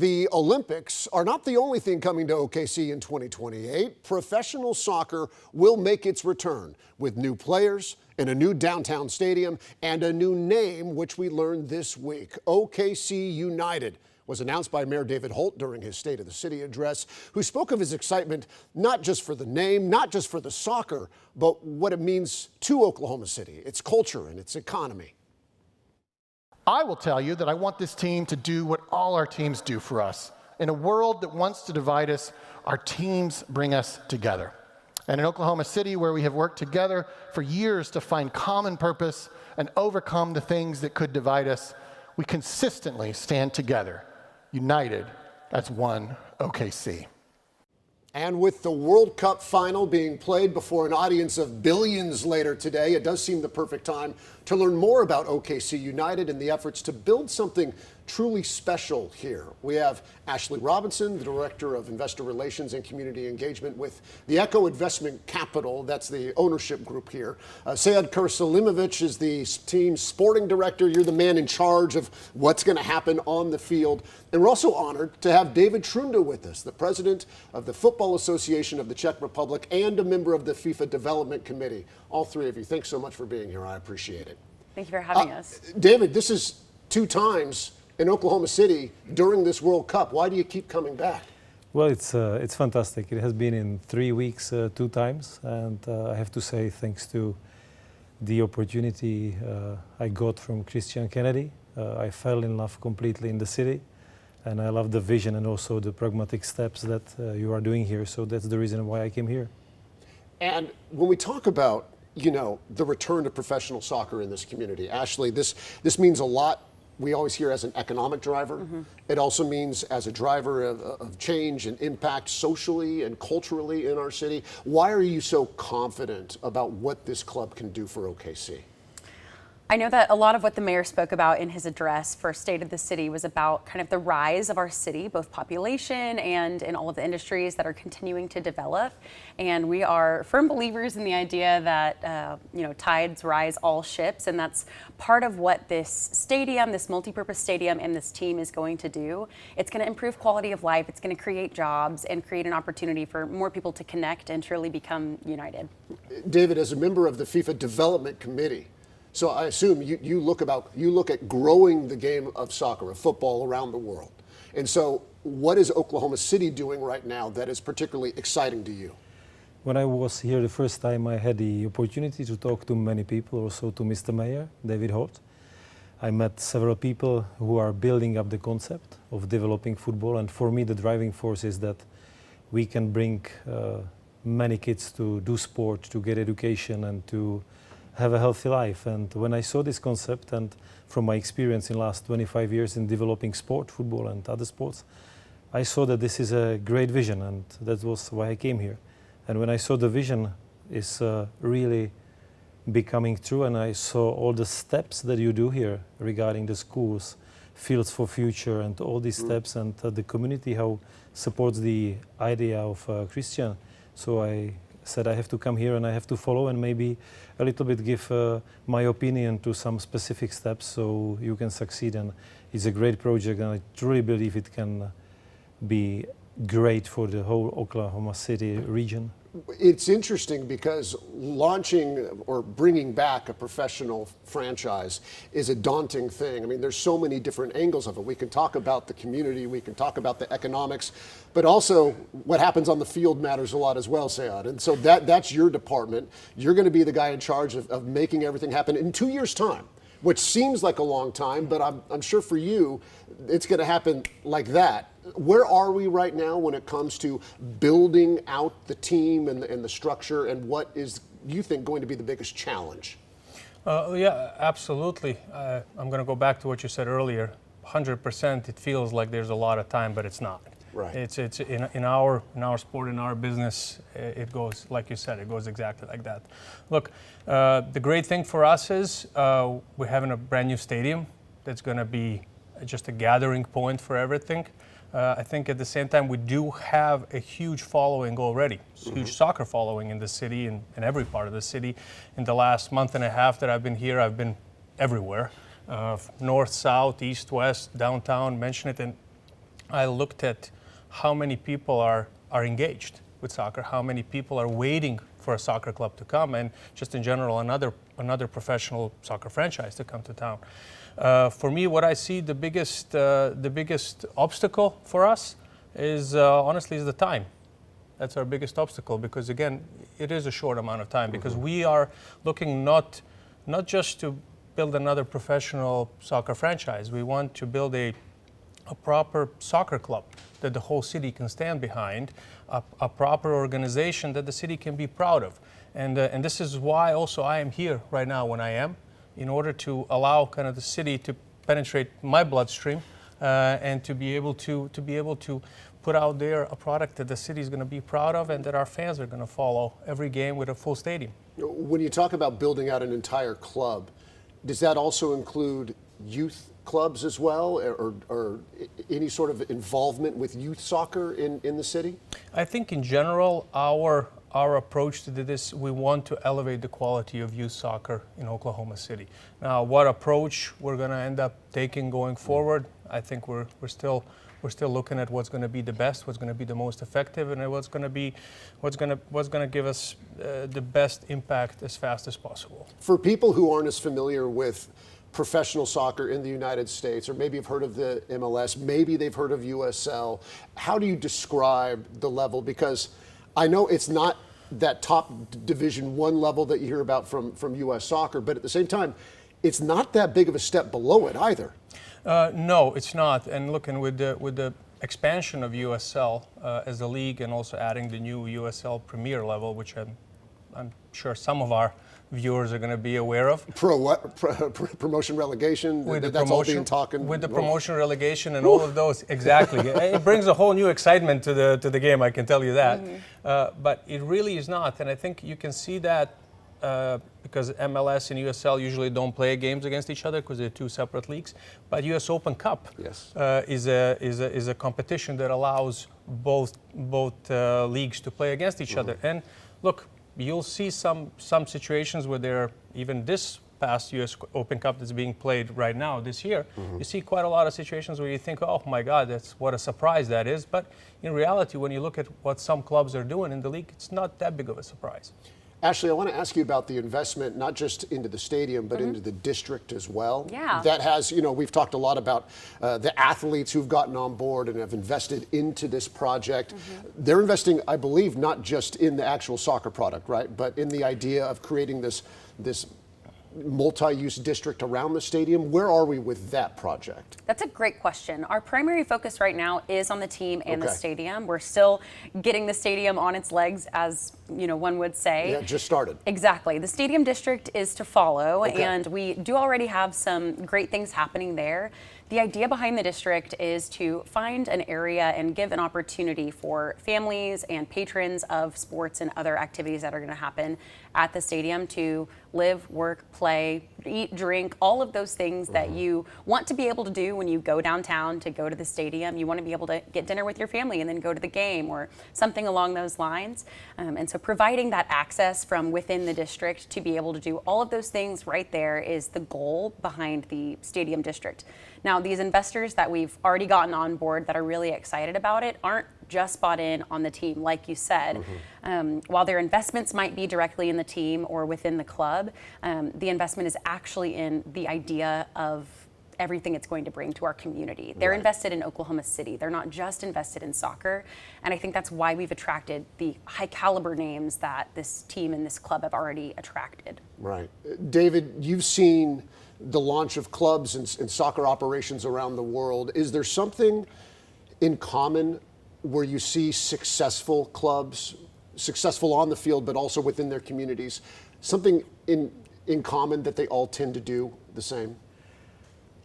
The Olympics are not the only thing coming to OKC in 2028. Professional soccer will make its return with new players in a new downtown stadium and a new name, which we learned this week. OKC United was announced by Mayor David Holt during his State of the City address, who spoke of his excitement not just for the name, not just for the soccer, but what it means to Oklahoma City, its culture and its economy. I will tell you that I want this team to do what all our teams do for us. In a world that wants to divide us, our teams bring us together. And in Oklahoma City, where we have worked together for years to find common purpose and overcome the things that could divide us, we consistently stand together, united as one OKC. And with the World Cup final being played before an audience of billions later today, it does seem the perfect time to learn more about OKC United and the efforts to build something truly special here. We have Ashley Robinson, the Director of Investor Relations and Community Engagement with the Echo Investment Capital. That's the ownership group here. Sead Kursalimovic is the team's sporting director. You're the man in charge of what's going to happen on the field. And we're also honored to have David Trunda with us, the president of the Football Association of the Czech Republic and a member of the FIFA Development Committee. All three of you, thanks so much for being here. I appreciate it. Thank you for having us. David, this is 2 times in Oklahoma City during this World Cup. Why do you keep coming back? Well, it's fantastic. It has been in 3 weeks 2 times, and I have to say thanks to the opportunity I got from Christian Kennedy. I fell in love completely in the city, and I love the vision and also the pragmatic steps that you are doing here. So that's the reason why I came here. And when we talk about, the return to professional soccer in this community, Ashley, this means a lot. We always hear as an economic driver. Mm-hmm. It also means as a driver of change and impact socially and culturally in our city. Why are you so confident about what this club can do for OKC? I know that a lot of what the mayor spoke about in his address for State of the City was about kind of the rise of our city, both population and in all of the industries that are continuing to develop. And we are firm believers in the idea that, tides rise all ships. And that's part of what this stadium, this multipurpose stadium and this team is going to do. It's going to improve quality of life. It's going to create jobs and create an opportunity for more people to connect and truly become united. David, as a member of the FIFA Development Committee, so I assume you look at growing the game of soccer, of football around the world. And so what is Oklahoma City doing right now that is particularly exciting to you? When I was here the first time, I had the opportunity to talk to many people, also to Mr. Mayor, David Holt. I met several people who are building up the concept of developing football. And for me, the driving force is that we can bring many kids to do sport, to get education and to have a healthy life. And when I saw this concept, and from my experience in the last 25 years in developing sport, football and other sports, I saw that this is a great vision, and that was why I came here. And when I saw the vision is really becoming true, and I saw all the steps that you do here regarding the schools, fields for future, and all these steps, and the community, how supports the idea of Christian. So I said I have to come here and I have to follow and maybe a little bit give my opinion to some specific steps so you can succeed. And it's a great project, and I truly believe it can be great for the whole Oklahoma City region. It's interesting because launching or bringing back a professional franchise is a daunting thing. I mean, there's so many different angles of it. We can talk about the community, we can talk about the economics, but also what happens on the field matters a lot as well, Sead. And so that's your department. You're going to be the guy in charge of making everything happen in 2 years' time, which seems like a long time, but I'm sure for you, it's going to happen like that. Where are we right now when it comes to building out the team and the structure, and what is, you think, going to be the biggest challenge? Yeah, absolutely. I'm going to go back to what you said earlier. 100%, it feels like there's a lot of time, but it's not. Right. It's in our sport, in our business, it goes, like you said, it goes exactly like that. Look, the great thing for us is we're having a brand new stadium that's going to be just a gathering point for everything. I think at the same time, we do have a huge following already, huge soccer following in the city and in every part of the city. In the last month and a half that I've been here, I've been everywhere, north, south, east, west, downtown, mention it. And I looked at how many people are engaged with soccer, how many people are waiting for a soccer club to come, and just in general, another professional soccer franchise to come to town. For me, what I see the biggest obstacle for us is honestly is the time. That's our biggest obstacle, because again, it is a short amount of time, because we are looking not just to build another professional soccer franchise. We want to build a proper soccer club that the whole city can stand behind, a proper organization that the city can be proud of. And this is why also I am here right now when I am, in order to allow kind of the city to penetrate my bloodstream and to be able to put out there a product that the city is going to be proud of and that our fans are going to follow every game with a full stadium. When you talk about building out an entire club, does that also include youth clubs as well, or any sort of involvement with youth soccer in the city? I think in general, our approach to this, we want to elevate the quality of youth soccer in Oklahoma City. Now, what approach we're going to end up taking going forward, I think we're still looking at what's going to be the best, what's going to be the most effective, and what's going to give us the best impact as fast as possible. For people who aren't as familiar with professional soccer in the United States, or maybe have heard of the MLS, maybe they've heard of USL, how do you describe the level? Because I know it's not that top Division I level that you hear about from U.S. soccer, but at the same time, it's not that big of a step below it either. No, it's not. And looking with the expansion of USL as a league, and also adding the new USL Premier level, which I'm sure some of our viewers are going to be aware of. Promotion relegation. That's all being talked. With the promotion relegation and all of those, exactly. It brings a whole new excitement to the game. I can tell you that. But it really is not, and I think you can see that. Because MLS and USL usually don't play games against each other because they're two separate leagues. But US Open Cup is a competition that allows both leagues to play against each other. And look, you'll see some situations where there, even this past US Open Cup that's being played right now this year, you see quite a lot of situations where you think, oh my God, that's what a surprise that is. But in reality, when you look at what some clubs are doing in the league, it's not that big of a surprise. Ashley, I want to ask you about the investment, not just into the stadium, but into the district as well. Yeah. That has, we've talked a lot about the athletes who've gotten on board and have invested into this project. They're investing, I believe, not just in the actual soccer product, right, but in the idea of creating this multi-use district around the stadium. Where are we with that project? That's a great question. Our primary focus right now is on the team and the stadium. We're still getting the stadium on its legs, as one would say. Yeah, it just started. Exactly. The stadium district is to follow, and we do already have some great things happening there. The idea behind the district is to find an area and give an opportunity for families and patrons of sports and other activities that are going to happen at the stadium to live, work, play, eat, drink, all of those things that you want to be able to do when you go downtown to go to the stadium. You want to be able to get dinner with your family and then go to the game or something along those lines. And so providing that access from within the district to be able to do all of those things right there is the goal behind the stadium district. Now, these investors that we've already gotten on board that are really excited about it aren't just bought in on the team, like you said. While their investments might be directly in the team or within the club, the investment is actually in the idea of everything it's going to bring to our community. They're invested in Oklahoma City. They're not just invested in soccer. And I think that's why we've attracted the high caliber names that this team and this club have already attracted. Right. David, you've seen the launch of clubs and soccer operations around the world. Is there something in common where you see successful clubs, successful on the field, but also within their communities, something in common that they all tend to do the same?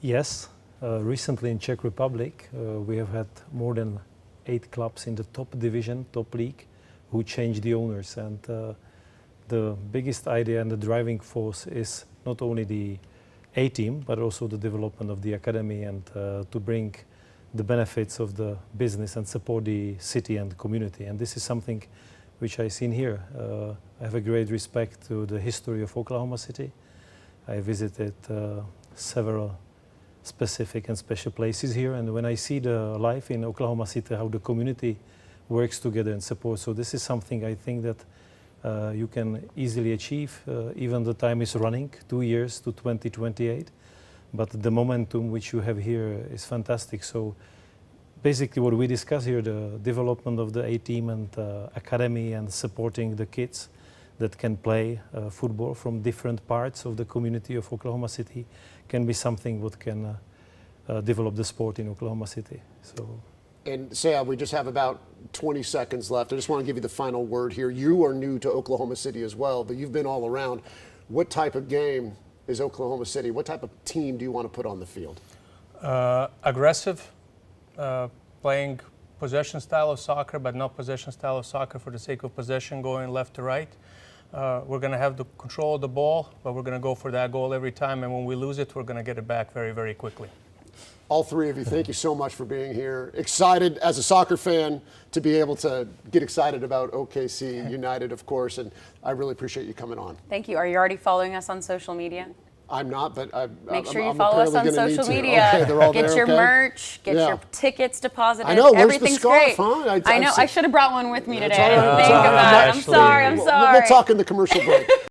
Yes. Recently in Czech Republic, we have had more than 8 clubs in the top division, top league, who changed the owners. And the biggest idea and the driving force is not only the A-team, but also the development of the academy and to bring the benefits of the business and support the city and the community. And this is something which I've seen here. I have a great respect to the history of Oklahoma City. I visited several specific and special places here. And when I see the life in Oklahoma City, how the community works together and supports, so this is something I think that you can easily achieve. Even the time is running, 2 years to 2028, but the momentum which you have here is fantastic. So basically what we discuss here, the development of the A team and academy and supporting the kids that can play football from different parts of the community of Oklahoma City, can be something what can develop the sport in Oklahoma City. So. And Sead, we just have about 20 seconds left. I just want to give you the final word here. You are new to Oklahoma City as well, but you've been all around. What type of game is Oklahoma City? What type of team do you want to put on the field? Aggressive, playing possession style of soccer, but not possession style of soccer for the sake of possession, going left to right. We're going to have the control of the ball, but we're going to go for that goal every time. And when we lose it, we're going to get it back very, very quickly. All three of you, thank you so much for being here. Excited as a soccer fan to be able to get excited about OKC United, of course, and I really appreciate you coming on. Thank you. Are you already following us on social media? I'm not, but Make sure you I'm follow us on apparently gonna social need to. media. Okay, they're all Get there, your okay? merch. Get Yeah. your tickets deposited. I know, where's the Everything's scarf, great. huh? I know. I've I should have brought one with me That's today. I all didn't right. think That's all of right. that. I'm Ashley. sorry. I'm We'll sorry. talk in the commercial break.